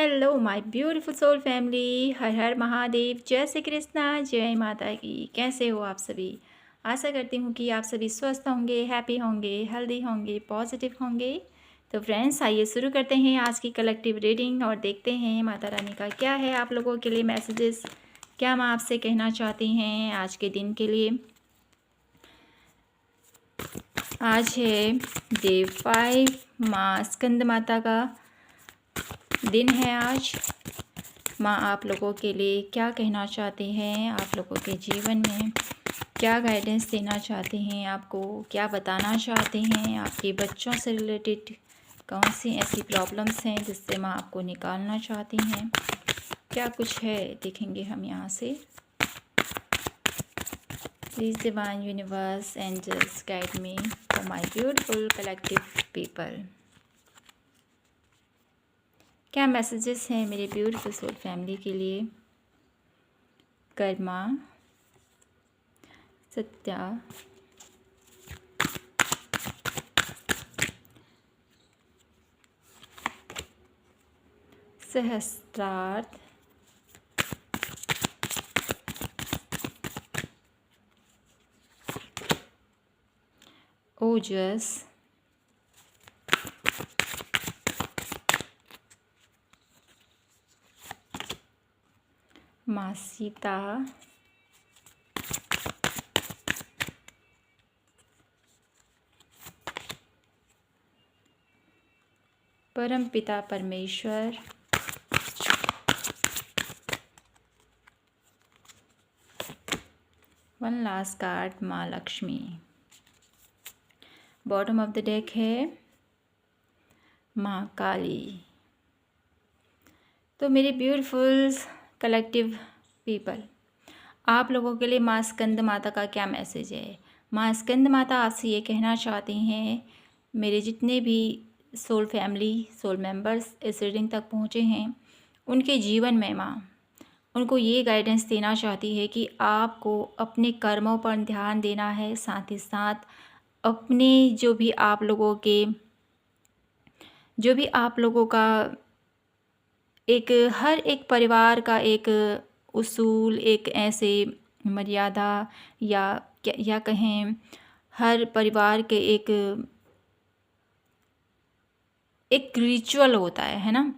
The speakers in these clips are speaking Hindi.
Hello my beautiful soul family, Har Har Mahadev, जय श्री कृष्णा, जय माता की। कैसे हो आप सभी? आशा करती हूँ कि आप सभी स्वस्थ होंगे, हैप्पी होंगे, हेल्दी होंगे, पॉजिटिव होंगे। तो फ्रेंड्स, आइए शुरू करते हैं आज की कलेक्टिव रीडिंग और देखते हैं माता रानी का क्या है आप लोगों के लिए मैसेजेस, क्या माँ आपसे कहना चाहती हैं आज के दिन के लिए। आज है डे 5, माँ स्कंद माता का दिन है आज। माँ आप लोगों के लिए क्या कहना चाहते हैं, आप लोगों के जीवन में क्या गाइडेंस देना चाहते हैं, आपको क्या बताना चाहते हैं, आपके बच्चों से रिलेटेड कौन सी ऐसी प्रॉब्लम्स हैं जिससे माँ आपको निकालना चाहती हैं, क्या कुछ है देखेंगे हम यहाँ से। Please divine universe angels guide me for my beautiful collective people. क्या मैसेजेस हैं मेरे ब्यूटीफुल सोल फैमिली के लिए। कर्मा, सत्या, सहस्त्रार्थ, ओजस, माँ सीता, परम पिता परमेश्वर, वन लास्ट कार्ड माँ Lakshmi. Bottom of the deck है माँ काली। तो मेरे ब्यूटीफुल कलेक्टिव पीपल, आप लोगों के लिए माँ स्कंद माता का क्या मैसेज है। माँ स्कंद माता आपसे ये कहना चाहती हैं, मेरे जितने भी सोल फैमिली, सोल मेंबर्स इस रीडिंग तक पहुँचे हैं, उनके जीवन में माँ उनको ये गाइडेंस देना चाहती है कि आपको अपने कर्मों पर ध्यान देना है, साथ ही साथ अपने जो भी आप लोगों का एक हर एक परिवार का एक उसूल, एक ऐसे मर्यादा या कहें हर परिवार के एक रिचुअल होता है ना।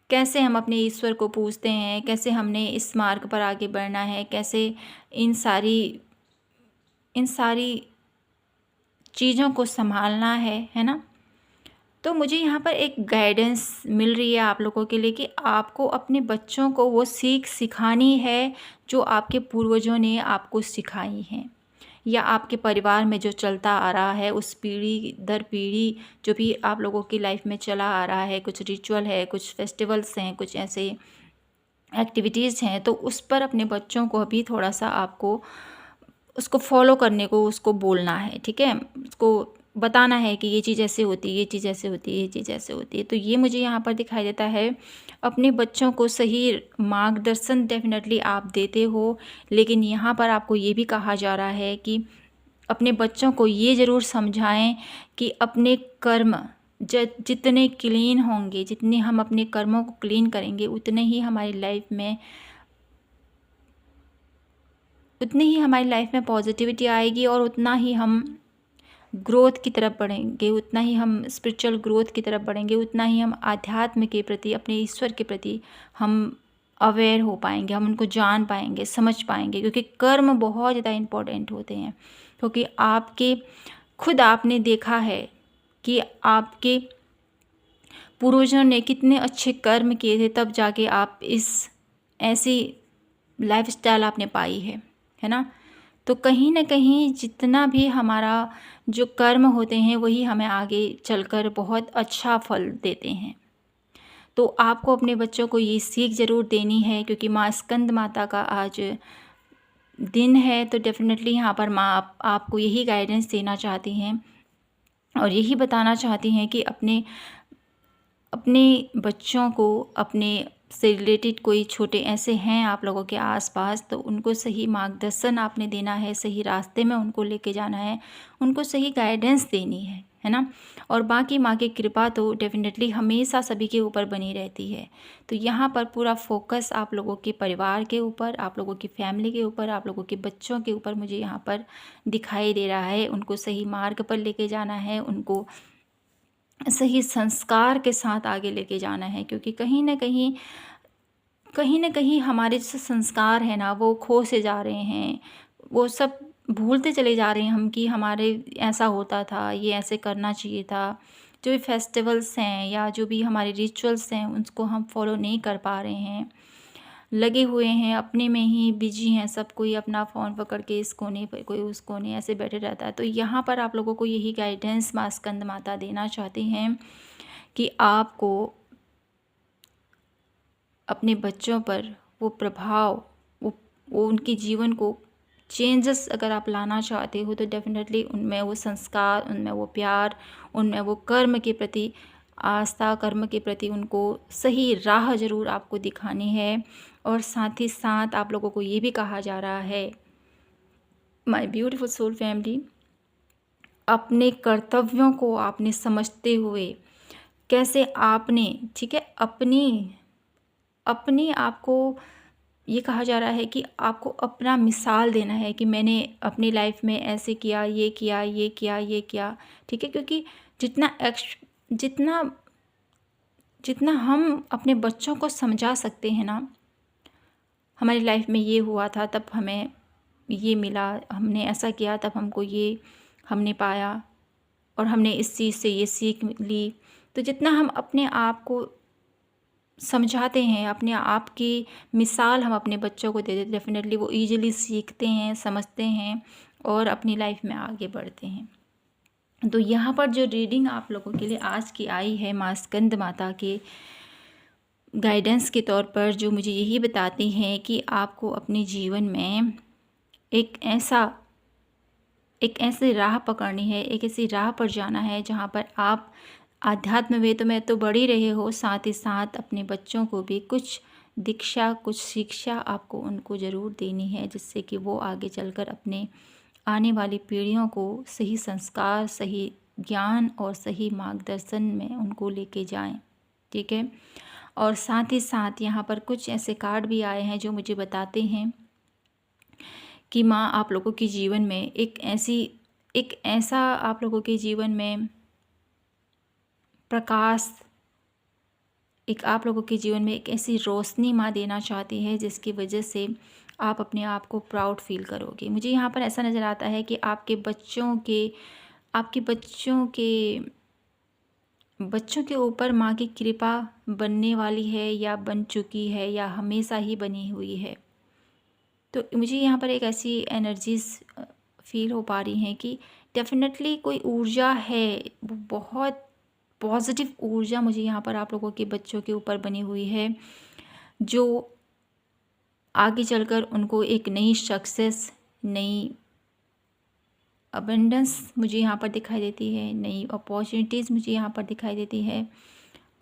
कैसे हम अपने ईश्वर को पूजते हैं, कैसे हमने इस मार्ग पर आगे बढ़ना है, कैसे इन सारी चीज़ों को संभालना है ना। तो मुझे यहाँ पर एक गाइडेंस मिल रही है आप लोगों के लिए कि आपको अपने बच्चों को वो सीख सिखानी है जो आपके पूर्वजों ने आपको सिखाई है, या आपके परिवार में जो चलता आ रहा है, उस पीढ़ी दर पीढ़ी जो भी आप लोगों की लाइफ में चला आ रहा है, कुछ रिचुअल है, कुछ फेस्टिवल्स हैं, कुछ ऐसे एक्टिविटीज़ हैं, तो उस पर अपने बच्चों को अभी थोड़ा सा आपको उसको फॉलो करने को उसको बोलना है, ठीक है। उसको बताना है कि ये चीज़ ऐसे होती है, ये चीज़ ऐसे होती है, ये चीज़ ऐसे होती है। तो ये मुझे यहाँ पर दिखाई देता है, अपने बच्चों को सही मार्गदर्शन डेफिनेटली आप देते हो, लेकिन यहाँ पर आपको ये भी कहा जा रहा है कि अपने बच्चों को ये ज़रूर समझाएं कि अपने कर्म जितने क्लीन होंगे, जितने हम अपने कर्मों को क्लीन करेंगे, उतनी ही हमारी लाइफ में पॉजिटिविटी आएगी, और उतना ही हम ग्रोथ की तरफ बढ़ेंगे, उतना ही हम स्पिरिचुअल ग्रोथ की तरफ बढ़ेंगे, उतना ही हम आध्यात्म के प्रति, अपने ईश्वर के प्रति हम अवेयर हो पाएंगे, हम उनको जान पाएंगे, समझ पाएंगे। क्योंकि कर्म बहुत ज़्यादा इम्पोर्टेंट होते हैं, क्योंकि आपने देखा है कि आपके पूर्वजों ने कितने अच्छे कर्म किए थे, तब जाके आप इस ऐसी लाइफस्टाइल आपने पाई है ना। तो कहीं ना कहीं जितना भी हमारा जो कर्म होते हैं, वही हमें आगे चलकर बहुत अच्छा फल देते हैं। तो आपको अपने बच्चों को ये सीख ज़रूर देनी है, क्योंकि माँ स्कंद माता का आज दिन है। तो डेफिनेटली यहाँ पर माँ आपको यही गाइडेंस देना चाहती हैं और यही बताना चाहती हैं कि अपने बच्चों को अपने से रिलेटेड कोई छोटे ऐसे हैं आप लोगों के आसपास, तो उनको सही मार्गदर्शन आपने देना है, सही रास्ते में उनको लेके जाना है, उनको सही गाइडेंस देनी है ना। और बाकी माँ की कृपा तो डेफिनेटली हमेशा सभी के ऊपर बनी रहती है। तो यहाँ पर पूरा फोकस आप लोगों के परिवार के ऊपर, आप लोगों की फैमिली के ऊपर, आप लोगों के बच्चों के ऊपर मुझे यहाँ पर दिखाई दे रहा है। उनको सही मार्ग पर लेके जाना है, उनको सही संस्कार के साथ आगे लेके जाना है, क्योंकि कहीं ना कहीं हमारे जो संस्कार है ना वो खो से जा रहे हैं। वो सब भूलते चले जा रहे हैं हम कि हमारे ऐसा होता था, ये ऐसे करना चाहिए था। जो भी फेस्टिवल्स हैं या जो भी हमारे रिचुअल्स हैं उसको हम फॉलो नहीं कर पा रहे हैं, लगे हुए हैं अपने में ही बिजी हैं। सब कोई अपना फ़ोन पकड़ के इस कोने पर, कोई उस कोने ऐसे बैठे रहता है। तो यहाँ पर आप लोगों को यही गाइडेंस माँ स्कंद माता देना चाहती हैं कि आपको अपने बच्चों पर वो प्रभाव, वो उनके जीवन को चेंजेस अगर आप लाना चाहते हो तो डेफिनेटली उनमें वो संस्कार, उनमें वो प्यार, उनमें वो कर्म के प्रति आस्था, कर्म के प्रति उनको सही राह ज़रूर आपको दिखानी है। और साथ ही साथ आप लोगों को ये भी कहा जा रहा है, माय ब्यूटीफुल सोल फैमिली, अपने कर्तव्यों को आपने समझते हुए कैसे आपने, ठीक है, अपनी आपको ये कहा जा रहा है कि आपको अपना मिसाल देना है कि मैंने अपनी लाइफ में ऐसे किया, ये किया, ये किया, ये किया, ठीक है। क्योंकि जितना जितना हम अपने बच्चों को समझा सकते हैं ना, हमारी लाइफ में ये हुआ था तब हमें ये मिला, हमने ऐसा किया तब हमको ये हमने पाया, और हमने इस चीज़ से ये सीख ली। तो जितना हम अपने आप को समझाते हैं, अपने आप की मिसाल हम अपने बच्चों को दे देते, डेफिनेटली वो ईजिली सीखते हैं, समझते हैं और अपनी लाइफ में आगे बढ़ते हैं। तो यहाँ पर जो रीडिंग आप लोगों के लिए आज की आई है माँ स्कंद माता के गाइडेंस के तौर पर, जो मुझे यही बताती हैं कि आपको अपने जीवन में एक ऐसी राह पकड़नी है, एक ऐसी राह पर जाना है जहाँ पर आप आध्यात्म वेद में तो बढ़ ही रहे हो, साथ ही साथ अपने बच्चों को भी कुछ दीक्षा, कुछ शिक्षा आपको उनको ज़रूर देनी है, जिससे कि वो आगे चलकर अपने आने वाली पीढ़ियों को सही संस्कार, सही ज्ञान और सही मार्गदर्शन में उनको लेके जाएं, ठीक है। और साथ ही साथ यहाँ पर कुछ ऐसे कार्ड भी आए हैं जो मुझे बताते हैं कि माँ आप लोगों के जीवन में एक ऐसा आप लोगों के जीवन में प्रकाश, आप लोगों के जीवन में एक ऐसी रोशनी माँ देना चाहती है जिसकी वजह से आप अपने आप को प्राउड फील करोगे। मुझे यहाँ पर ऐसा नज़र आता है कि आपके बच्चों के ऊपर माँ की कृपा बनने वाली है, या बन चुकी है, या हमेशा ही बनी हुई है। तो मुझे यहाँ पर एक ऐसी एनर्जीज फील हो पा रही हैं कि डेफिनेटली कोई ऊर्जा है, वो बहुत पॉजिटिव ऊर्जा मुझे यहाँ पर आप लोगों के बच्चों के ऊपर बनी हुई है, जो आगे चलकर उनको एक नई सक्सेस, नई अबंडेंस मुझे यहाँ पर दिखाई देती है, नई अपॉर्चुनिटीज़ मुझे यहाँ पर दिखाई देती है।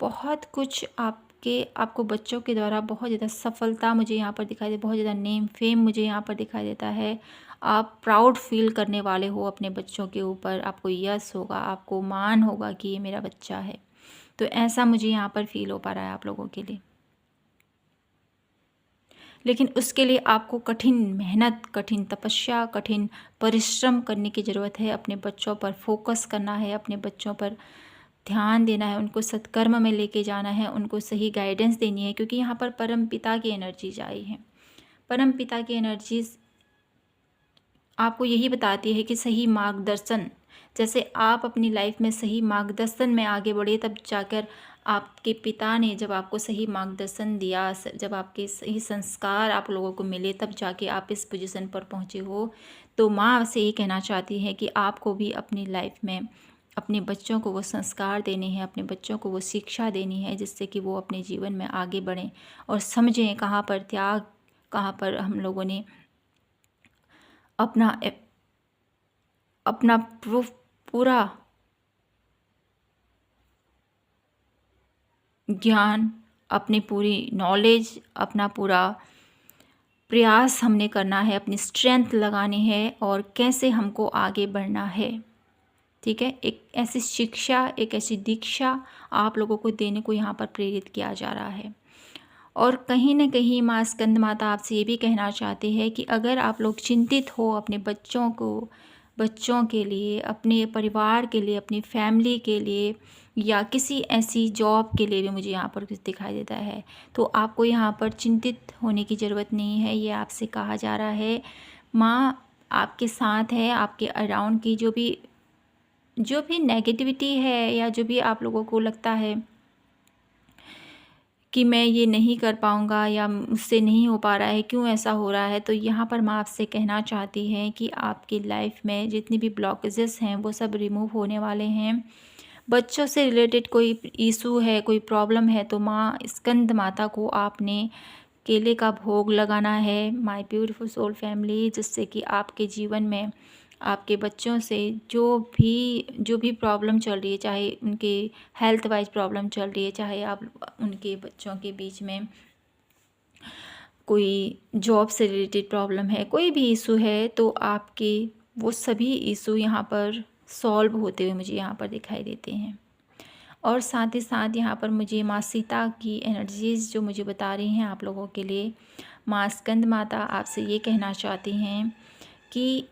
बहुत कुछ आपको बच्चों के द्वारा बहुत ज़्यादा सफलता मुझे यहाँ पर दिखाई दे, बहुत ज़्यादा नेम फेम मुझे यहाँ पर दिखाई देता है। आप प्राउड फील करने वाले हो अपने बच्चों के ऊपर, आपको यश होगा, आपको मान होगा कि ये मेरा बच्चा है। तो ऐसा मुझे यहाँ पर फील हो पा रहा है आप लोगों के लिए। लेकिन उसके लिए आपको कठिन मेहनत, कठिन तपस्या, कठिन परिश्रम करने की ज़रूरत है। अपने बच्चों पर फोकस करना है, अपने बच्चों पर ध्यान देना है, उनको सत्कर्म में लेके जाना है, उनको सही गाइडेंस देनी है, क्योंकि यहाँ पर परम पिता की एनर्जीज आई हैं। परम पिता की एनर्जीज आपको यही बताती है कि सही मार्गदर्शन, जैसे आप अपनी लाइफ में सही मार्गदर्शन में आगे बढ़े, तब जाकर आपके पिता ने जब आपको सही मार्गदर्शन दिया, जब आपके सही संस्कार आप लोगों को मिले, तब जाके आप इस पोजीशन पर पहुँचे हो। तो माँ से ये कहना चाहती है कि आपको भी अपनी लाइफ में अपने बच्चों को वो संस्कार देने हैं, अपने बच्चों को वो शिक्षा देनी है, जिससे कि वो अपने जीवन में आगे बढ़ें और समझें कहाँ पर त्याग, कहाँ पर हम लोगों ने अपना प्रूफ पूरा ज्ञान, अपनी पूरी नॉलेज, अपना पूरा प्रयास हमने करना है, अपनी स्ट्रेंथ लगानी है और कैसे हमको आगे बढ़ना है। ठीक है, एक ऐसी शिक्षा, एक ऐसी दीक्षा आप लोगों को देने को यहाँ पर प्रेरित किया जा रहा है। और कहीं न कहीं माँ स्कंद माता आपसे ये भी कहना चाहती है कि अगर आप लोग चिंतित हो अपने बच्चों के लिए, अपने परिवार के लिए, अपनी फैमिली के लिए या किसी ऐसी जॉब के लिए भी मुझे यहाँ पर कुछ दिखाई देता है, तो आपको यहाँ पर चिंतित होने की ज़रूरत नहीं है। ये आपसे कहा जा रहा है, माँ आपके साथ है। आपके अराउंड की जो भी नेगेटिविटी है या जो भी आप लोगों को लगता है कि मैं ये नहीं कर पाऊँगा या मुझसे नहीं हो पा रहा है, क्यों ऐसा हो रहा है, तो यहाँ पर माँ आपसे कहना चाहती हैं कि आपकी लाइफ में जितनी भी ब्लॉकेजेस हैं वो सब रिमूव होने वाले हैं। बच्चों से रिलेटेड कोई इशू है, कोई प्रॉब्लम है, तो माँ स्कंद माता को आपने केले का भोग लगाना है, माय ब्यूटीफुल सोल फैमिली, जिससे कि आपके जीवन में आपके बच्चों से जो भी प्रॉब्लम चल रही है, चाहे उनके हेल्थ वाइज प्रॉब्लम चल रही है, चाहे आप उनके बच्चों के बीच में कोई जॉब से रिलेटेड प्रॉब्लम है, कोई भी इशू है, तो आपके वो सभी इशू यहाँ पर सॉल्व होते हुए मुझे यहाँ पर दिखाई देते हैं। और साथ ही साथ यहाँ पर मुझे माँ सीता की एनर्जीज़ जो मुझे बता रही हैं आप लोगों के लिए, माँ स्कंद माता आपसे ये कहना चाहती हैं कि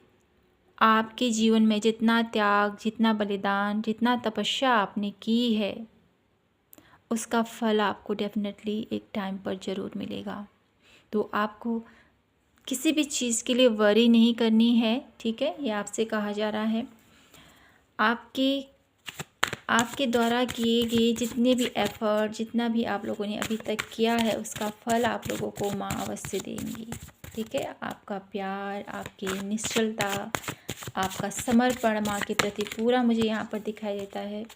आपके जीवन में जितना त्याग, जितना बलिदान, जितना तपस्या आपने की है, उसका फल आपको डेफिनेटली एक टाइम पर ज़रूर मिलेगा। तो आपको किसी भी चीज़ के लिए वरी नहीं करनी है, ठीक है? ये आपसे कहा जा रहा है। आपके द्वारा किए गए जितने भी एफ़र्ट, जितना भी आप लोगों ने अभी तक किया है, उसका फल आप लोगों को माँ अवश्य देंगी, ठीक है? आपका प्यार, आपकी निश्चलता, आपका समर्पण माँ के प्रति पूरा मुझे यहाँ पर दिखाई देता है।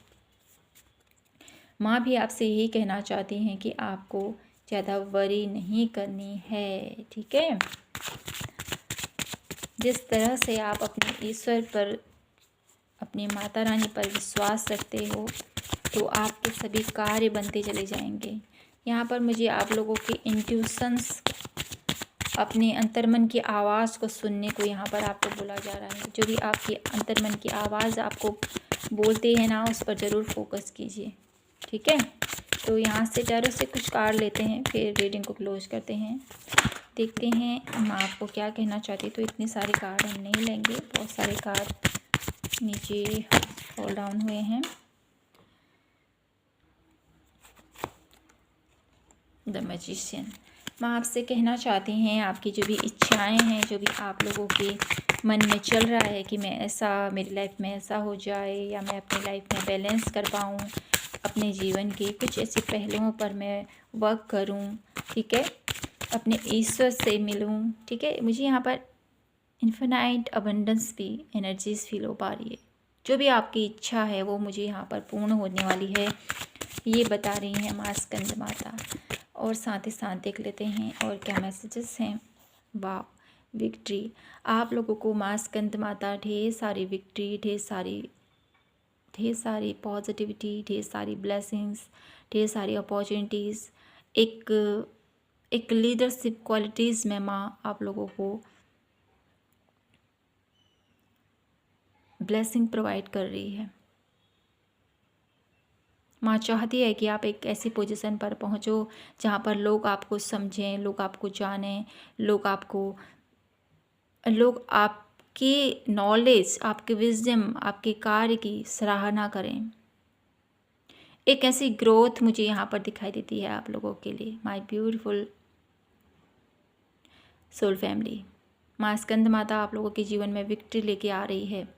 माँ भी आपसे यही कहना चाहती हैं कि आपको ज़्यादा वरी नहीं करनी है, ठीक है? जिस तरह से आप अपने ईश्वर पर, अपनी माता रानी पर विश्वास रखते हो, तो आपके सभी कार्य बनते चले जाएंगे। यहाँ पर मुझे आप लोगों के इंट्यूशंस, अपने अंतर्मन की आवाज़ को सुनने को यहाँ पर आपको बोला जा रहा है। जो भी आपकी अंतर्मन की आवाज़ आपको बोलते हैं ना, उस पर ज़रूर फोकस कीजिए, ठीक है? तो यहाँ से टैरो से कुछ कार्ड लेते हैं, फिर रीडिंग को क्लोज करते हैं। देखते हैं माँ आपको क्या कहना चाहती है। तो इतने सारे कार्ड हम नहीं लेंगे, बहुत सारे कार्ड नीचे फॉल डाउन हुए हैं। द मैजिशियन, माँ आपसे कहना चाहती हैं आपकी जो भी इच्छाएं हैं, जो भी आप लोगों के मन में चल रहा है कि मैं ऐसा, मेरी लाइफ में ऐसा हो जाए, या मैं अपनी लाइफ में बैलेंस कर पाऊँ, अपने जीवन के कुछ ऐसे पहलुओं पर मैं वर्क करूँ, ठीक है? अपने ईश्वर से मिलूँ, ठीक है? मुझे यहाँ पर इन्फिनाइट अबंडेंस भी एनर्जीज फील हो पा रही है। जो भी आपकी इच्छा है वो मुझे यहाँ पर पूर्ण होने वाली है, ये बता रही हैं माँ स्कंद माता। और साथ ही साथ देख लेते हैं और क्या मैसेजेस हैं। वाह, विक्ट्री, आप लोगों को माँ स्कंद माता ढेर सारी विक्ट्री, ढेर सारी पॉजिटिविटी, ढेर सारी ब्लेसिंग्स, ढेर सारी अपॉर्चुनिटीज़, एक लीडरशिप क्वालिटीज़ में माँ आप लोगों को ब्लेसिंग प्रोवाइड कर रही है। माँ चाहती है कि आप एक ऐसी पोजीशन पर पहुँचो जहाँ पर लोग आपको समझें, लोग आपको जानें, लोग आपकी नॉलेज, आपके विजडम, आपके कार्य की सराहना करें। एक ऐसी ग्रोथ मुझे यहाँ पर दिखाई देती है आप लोगों के लिए, माय ब्यूटीफुल सोल फैमिली। माँ स्कंद माता आप लोगों के जीवन में विक्ट्री लेके आ रही है।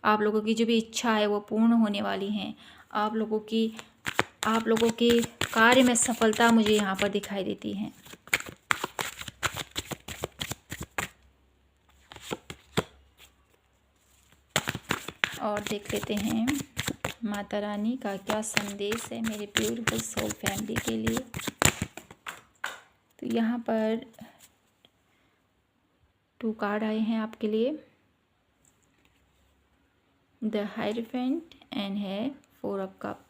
आप लोगों की जो भी इच्छा है वो पूर्ण होने वाली हैं। आप लोगों के कार्य में सफलता मुझे यहाँ पर दिखाई देती है। और देख लेते हैं माता रानी का क्या संदेश है मेरे ब्यूटीफुल सोल फैमिली के लिए। तो यहाँ पर 2 कार्ड आए हैं आपके लिए, द हायरफेंट एंड है 4 ऑफ कप।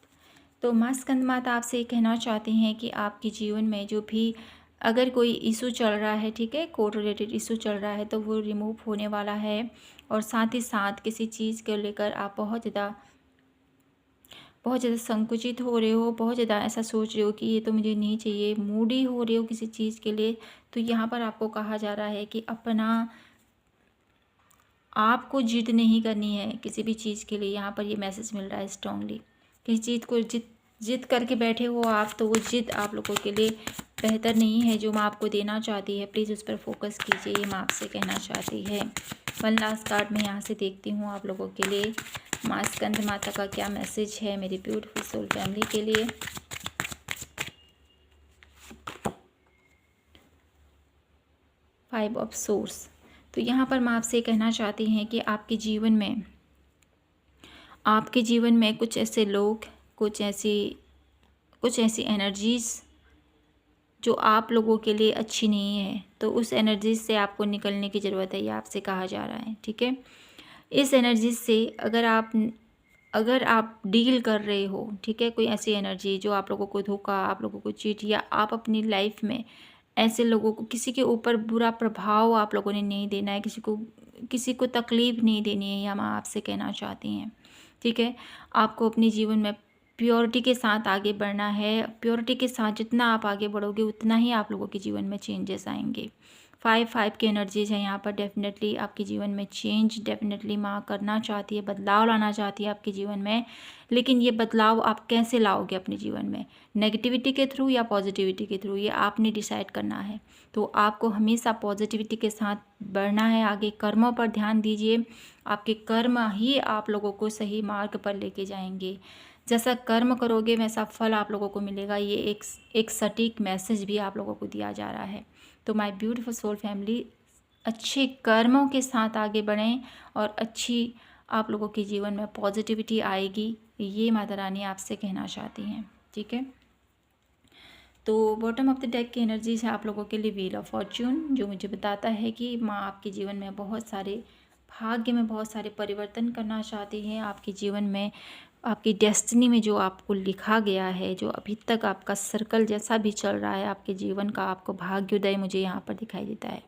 तो माँ स्कंद माता आपसे ये कहना चाहती हैं कि आपके जीवन में जो भी अगर कोई इशू चल रहा है, ठीक है, कोर्ट रिलेटेड इशू चल रहा है, तो वो रिमूव होने वाला है। और साथ ही साथ किसी चीज़ को लेकर आप बहुत ज़्यादा संकुचित हो रहे हो, बहुत ज़्यादा ऐसा सोच रहे हो कि ये तो मुझे नहीं चाहिए, मूडी हो रहे हो किसी चीज़ के लिए। तो यहाँ पर आपको कहा जा रहा है कि आपको जिद नहीं करनी है किसी भी चीज़ के लिए। यहाँ पर ये मैसेज मिल रहा है स्ट्रांगली। किसी चीज़ को जिद करके बैठे हो आप, तो वो जिद आप लोगों के लिए बेहतर नहीं है। जो माँ आपको देना चाहती है, प्लीज़ उस पर फोकस कीजिए, ये माँ आपसे कहना चाहती है। वन लास्ट कार्ड मैं यहाँ से देखती हूँ आप लोगों के लिए माँ स्कंद माता का क्या मैसेज है मेरी ब्यूटीफुल सोल फैमिली के लिए। Five of source. तो यहाँ पर माँ आपसे कहना चाहती हैं कि आपके जीवन में कुछ ऐसे लोग, कुछ ऐसी एनर्जीज़ जो आप लोगों के लिए अच्छी नहीं है, तो उस एनर्जी से आपको निकलने की ज़रूरत है, ये आपसे कहा जा रहा है, ठीक है। इस एनर्जी से अगर आप डील कर रहे हो, ठीक है, कोई ऐसी एनर्जी जो आप लोगों को धोखा, आप लोगों को चीट, या आप अपनी लाइफ में ऐसे लोगों को, किसी के ऊपर बुरा प्रभाव आप लोगों ने नहीं देना है, किसी को तकलीफ़ नहीं देनी है, या माँ आपसे कहना चाहती हैं, ठीक है। आपको अपने जीवन में प्योरिटी के साथ आगे बढ़ना है। प्योरिटी के साथ जितना आप आगे बढ़ोगे उतना ही आप लोगों के जीवन में चेंजेस आएंगे। 5 की एनर्जीज है यहाँ पर। डेफिनेटली आपके जीवन में चेंज डेफिनेटली माँ करना चाहती है, बदलाव लाना चाहती है आपके जीवन में। लेकिन ये बदलाव आप कैसे लाओगे अपने जीवन में, नेगेटिविटी के थ्रू या पॉजिटिविटी के थ्रू, ये आपने डिसाइड करना है। तो आपको हमेशा पॉजिटिविटी के साथ बढ़ना है आगे। कर्मों पर ध्यान दीजिए, आपके कर्म ही आप लोगों को सही मार्ग पर लेके जाएंगे। जैसा कर्म करोगे वैसा फल आप लोगों को मिलेगा। ये एक सटीक मैसेज भी आप लोगों को दिया जा रहा है। तो माय ब्यूटीफुल सोल फैमिली, अच्छे कर्मों के साथ आगे बढ़ें और अच्छी आप लोगों के जीवन में पॉजिटिविटी आएगी, ये माता रानी आपसे कहना चाहती हैं, ठीक है। तो बॉटम ऑफ द डेक की एनर्जीज है आप लोगों के लिए व्हील ऑफ फॉर्च्यून, जो मुझे बताता है कि माँ आपके जीवन में भाग्य में बहुत सारे परिवर्तन करना चाहती हैं। आपके जीवन में, आपकी डेस्टिनी में जो आपको लिखा गया है, जो अभी तक आपका सर्कल जैसा भी चल रहा है आपके जीवन का, आपको भाग्योदय मुझे यहाँ पर दिखाई देता है।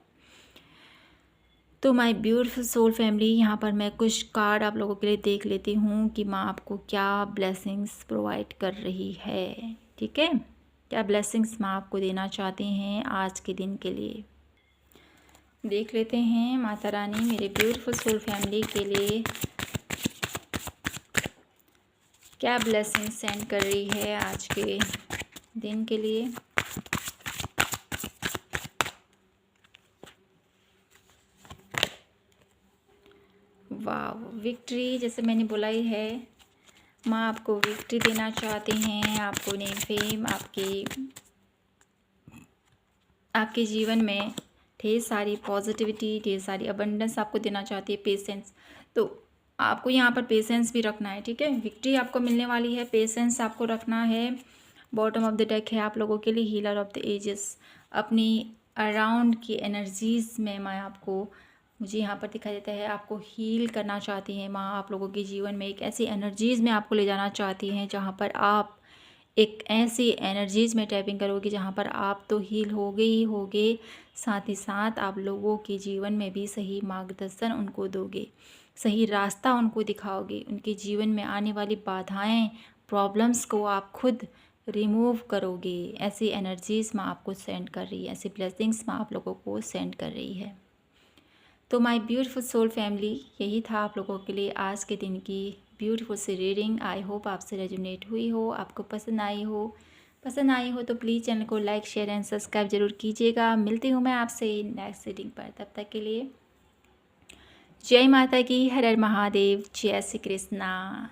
तो माय ब्यूटीफुल सोल फैमिली, यहाँ पर मैं कुछ कार्ड आप लोगों के लिए देख लेती हूँ कि माँ आपको क्या ब्लेसिंग्स प्रोवाइड कर रही है, ठीक है। क्या ब्लेसिंग्स माँ आपको देना चाहते हैं आज के दिन के लिए, देख लेते हैं। माता रानी मेरे ब्यूटीफुल सोल फैमिली के लिए क्या ब्लेसिंग सेंड कर रही है आज के दिन के लिए। वाह, विक्ट्री, जैसे मैंने बोला ही है, माँ आपको विक्ट्री देना चाहती हैं। आपको नेम फेम, आपके जीवन में ढेर सारी पॉजिटिविटी, ढेर सारी अबंडेंस आपको देना चाहती है। पेशेंस, तो आपको यहाँ पर पेशेंस भी रखना है, ठीक है। विक्ट्री आपको मिलने वाली है, पेशेंस आपको रखना है। बॉटम ऑफ द डेक है आप लोगों के लिए हीलर ऑफ द एजेस। अपनी अराउंड की एनर्जीज़ में मुझे यहाँ पर दिखाई देता है, आपको हील करना चाहती हैं माँ। आप लोगों के जीवन में एक ऐसी एनर्जीज़ में आपको ले जाना चाहती हैं जहाँ पर आप एक ऐसी एनर्जीज़ में टैपिंग करोगे जहाँ पर आप तो हील होगे ही होगे, साथ ही साथ आप लोगों के जीवन में भी सही मार्गदर्शन उनको दोगे, सही रास्ता उनको दिखाओगे। उनके जीवन में आने वाली बाधाएं, प्रॉब्लम्स को आप खुद रिमूव करोगे। ऐसी एनर्जीज़ माँ आपको सेंड कर रही है, ऐसी ब्लेसिंग्स माँ आप लोगों को सेंड कर रही है। तो माय ब्यूटीफुल सोल फैमिली, यही था आप लोगों के लिए आज के दिन की ब्यूटीफुल सी रीडिंग। आई होप आपसे रेजोनेट हुई हो, आपको पसंद आई हो तो प्लीज़ चैनल को लाइक, शेयर एंड सब्सक्राइब जरूर कीजिएगा। मिलती हूँ मैं आपसे नेक्स्ट रीडिंग पर, तब तक के लिए जय माता की, हर हर महादेव, जय श्री कृष्णा।